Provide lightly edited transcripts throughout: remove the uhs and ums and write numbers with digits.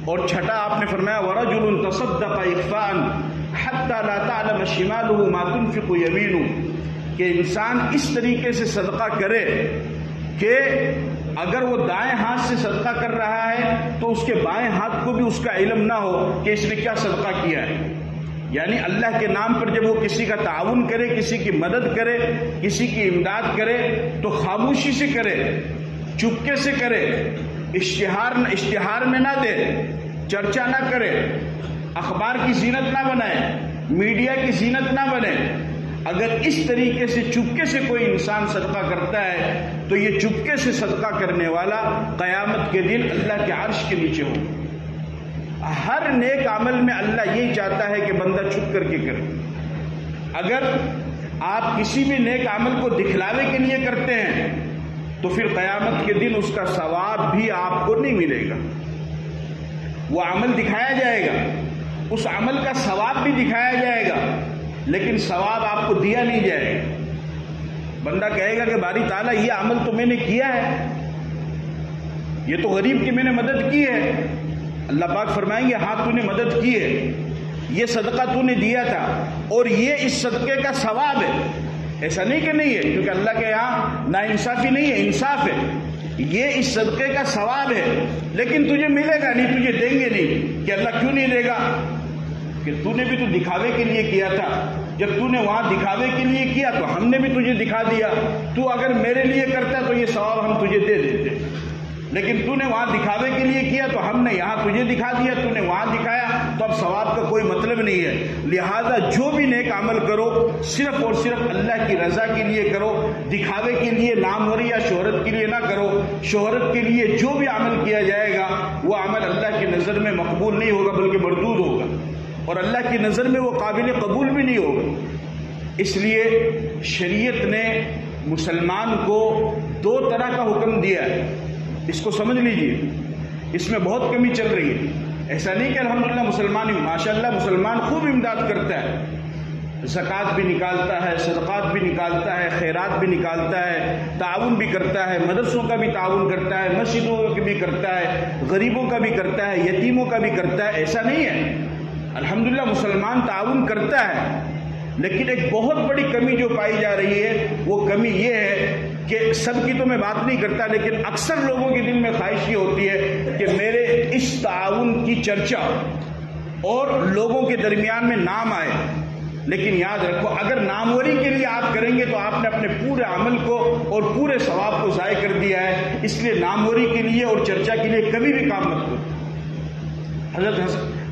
اور چھٹا آپ نے فرمایا وَرَجُلٌ تَصَدَّقَ إِخْفَاءً حَتَّى لَا تَعْلَمَ شِمَالُهُ مَا تُنْفِقُ يَمِينُهُ، کہ انسان اس طریقے سے صدقہ کرے کہ اگر وہ دائیں ہاتھ سے صدقہ کر رہا ہے تو اس کے بائیں ہاتھ کو بھی اس کا علم نہ ہو کہ اس نے کیا صدقہ کیا ہے۔ یعنی اللہ کے نام پر جب وہ کسی کا تعاون کرے، کسی کی مدد کرے، کسی کی امداد کرے تو خاموشی سے کرے، چپکے سے کرے، اشتہار میں نہ دے، چرچا نہ کرے، اخبار کی زینت نہ بنائے، میڈیا کی زینت نہ بنے۔ اگر اس طریقے سے چپکے سے کوئی انسان صدقہ کرتا ہے تو یہ چپکے سے صدقہ کرنے والا قیامت کے دن اللہ کے عرش کے نیچے ہو۔ ہر نیک عمل میں اللہ یہی چاہتا ہے کہ بندہ چھپ کر کے کرے۔ اگر آپ کسی بھی نیک عمل کو دکھلاوے کے لیے کرتے ہیں تو پھر قیامت کے دن اس کا ثواب بھی آپ کو نہیں ملے گا۔ وہ عمل دکھایا جائے گا، اس عمل کا ثواب بھی دکھایا جائے گا، لیکن ثواب آپ کو دیا نہیں جائے گا۔ بندہ کہے گا کہ باری تعالیٰ یہ عمل تو میں نے کیا ہے، یہ تو غریب کی میں نے مدد کی ہے۔ اللہ پاک فرمائیں گے ہاں تو نے مدد کی ہے، یہ صدقہ تو نے دیا تھا اور یہ اس صدقے کا ثواب ہے۔ ایسا نہیں کہ نہیں ہے، کیونکہ اللہ کے یہاں نا انصافی نہیں ہے، انصاف ہے۔ یہ اس صدقے کا ثواب ہے لیکن تجھے ملے گا نہیں، تجھے دیں گے نہیں۔ کہ اللہ کیوں نہیں دے گا؟ کہ تو نے بھی تو دکھاوے کے لیے کیا تھا، جب تو نے وہاں دکھاوے کے لیے کیا تو ہم نے بھی تجھے دکھا دیا، تو اگر میرے لیے کرتا تو یہ ثواب ہم تجھے دے دیتے، لیکن تو نے وہاں دکھاوے کے لیے کیا تو ہم نے یہاں تجھے دکھا دیا، تو نے وہاں دکھایا، تو اب ثواب کا کوئی مطلب نہیں ہے۔ لہذا جو بھی نیک عمل کرو صرف اور صرف اللہ کی رضا کے لیے کرو، دکھاوے کے لیے، ناموری یا شہرت کے لیے نہ کرو۔ شہرت کے لیے جو بھی عمل کیا جائے گا وہ عمل اللہ کی نظر میں مقبول نہیں ہوگا بلکہ مردود ہوگا، اور اللہ کی نظر میں وہ قابل قبول بھی نہیں ہوگا۔ اس لیے شریعت نے مسلمان کو دو طرح کا حکم دیا ہے، اس کو سمجھ لیجئے، اس میں بہت کمی چل رہی ہے۔ ایسا نہیں کہ الحمدللہ مسلمان ہی، ماشاءاللہ مسلمان خوب امداد کرتا ہے، زکوٰۃ بھی نکالتا ہے، صدقات بھی نکالتا ہے، خیرات بھی نکالتا ہے، تعاون بھی کرتا ہے، مدرسوں کا بھی تعاون کرتا ہے، مسجدوں کا بھی کرتا ہے، غریبوں کا بھی کرتا ہے، یتیموں کا بھی کرتا ہے۔ ایسا نہیں ہے، الحمدللہ مسلمان تعاون کرتا ہے، لیکن ایک بہت بڑی کمی جو پائی جا رہی ہے وہ کمی یہ ہے کہ سب کی تو میں بات نہیں کرتا، لیکن اکثر لوگوں کے دل میں خواہش یہ ہوتی ہے کہ میرے اس تعاون کی چرچا اور لوگوں کے درمیان میں نام آئے۔ لیکن یاد رکھو اگر ناموری کے لیے آپ کریں گے تو آپ نے اپنے پورے عمل کو اور پورے ثواب کو ضائع کر دیا ہے۔ اس لیے ناموری کے لیے اور چرچا کے لیے کبھی بھی کام مت کرو۔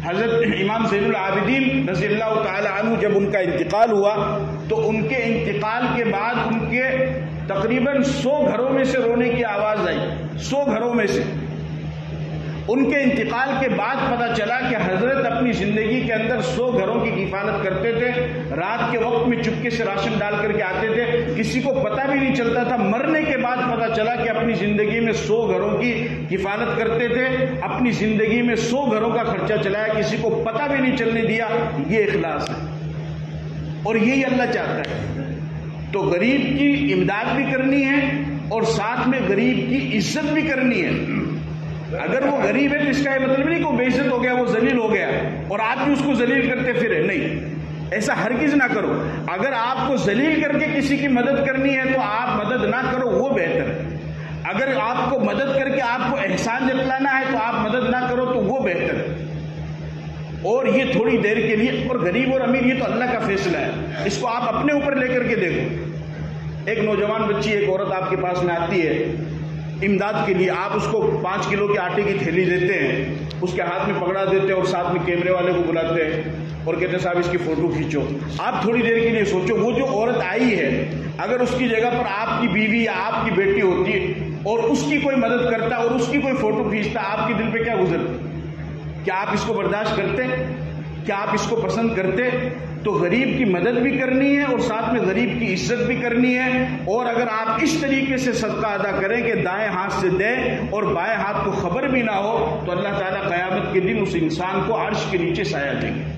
حضرت امام زین العابدین رضی اللہ تعالی عنہ جب ان کا انتقال ہوا تو ان کے انتقال کے بعد ان کے تقریباً 100 گھروں میں سے رونے کی آواز آئی، 100 گھروں میں سے۔ ان کے انتقال کے بعد پتہ چلا کہ حضرت اپنی زندگی کے اندر 100 گھروں کی کفالت کرتے تھے، رات کے وقت میں چپکے سے راشن ڈال کر کے آتے تھے، کسی کو پتہ بھی نہیں چلتا تھا۔ مرنے کے بعد پتہ چلا کہ اپنی زندگی میں 100 گھروں کی کفالت کرتے تھے، اپنی زندگی میں 100 گھروں کا خرچہ چلایا، کسی کو پتہ بھی نہیں چلنے دیا۔ یہ اخلاص ہے اور یہی اللہ چاہتا ہے۔ تو غریب کی امداد بھی کرنی ہے اور ساتھ میں غریب کی عزت بھی کرنی ہے۔ اگر وہ غریب ہے تو اس کا یہ مطلب نہیں کہ وہ بے عزت ہو گیا، وہ ذلیل ہو گیا اور آپ بھی اس کو ذلیل کرتے پھرے، نہیں، ایسا ہرگز نہ کرو۔ اگر آپ کو ذلیل کر کے کسی کی مدد کرنی ہے تو آپ مدد نہ کرو، وہ بہتر ہے۔ اگر آپ کو مدد کر کے آپ کو احسان جتلانا ہے تو آپ مدد نہ کرو تو وہ بہتر ہے۔ اور یہ تھوڑی دیر کے لیے، اور غریب اور امیر یہ تو اللہ کا فیصلہ ہے، اس کو آپ اپنے اوپر لے کر کے دیکھو۔ ایک نوجوان بچی، ایک عورت آپ کے پاس میں آتی ہے امداد کے لیے، آپ اس کو 5 کلو کے آٹے کی تھیلی دیتے ہیں، اس کے ہاتھ میں پکڑا دیتے ہیں اور ساتھ میں کیمرے والے کو بلاتے ہیں اور کہتے ہیں صاحب اس کی فوٹو کھینچو۔ آپ تھوڑی دیر کے لیے سوچو، وہ جو عورت آئی ہے اگر اس کی جگہ پر آپ کی بیوی یا آپ کی بیٹی ہوتی اور اس کی کوئی مدد کرتا اور اس کی کوئی فوٹو کھینچتا، آپ کے دل پہ کیا گزرتا؟ کیا آپ اس کو برداشت کرتے؟ کیا آپ اس کو پسند کرتے؟ تو غریب کی مدد بھی کرنی ہے اور ساتھ میں غریب کی عزت بھی کرنی ہے۔ اور اگر آپ اس طریقے سے صدقہ ادا کریں کہ دائیں ہاتھ سے دیں اور بائیں ہاتھ کو خبر بھی نہ ہو تو اللہ تعالیٰ قیامت کے دن اس انسان کو عرش کے نیچے سایہ دیں گے۔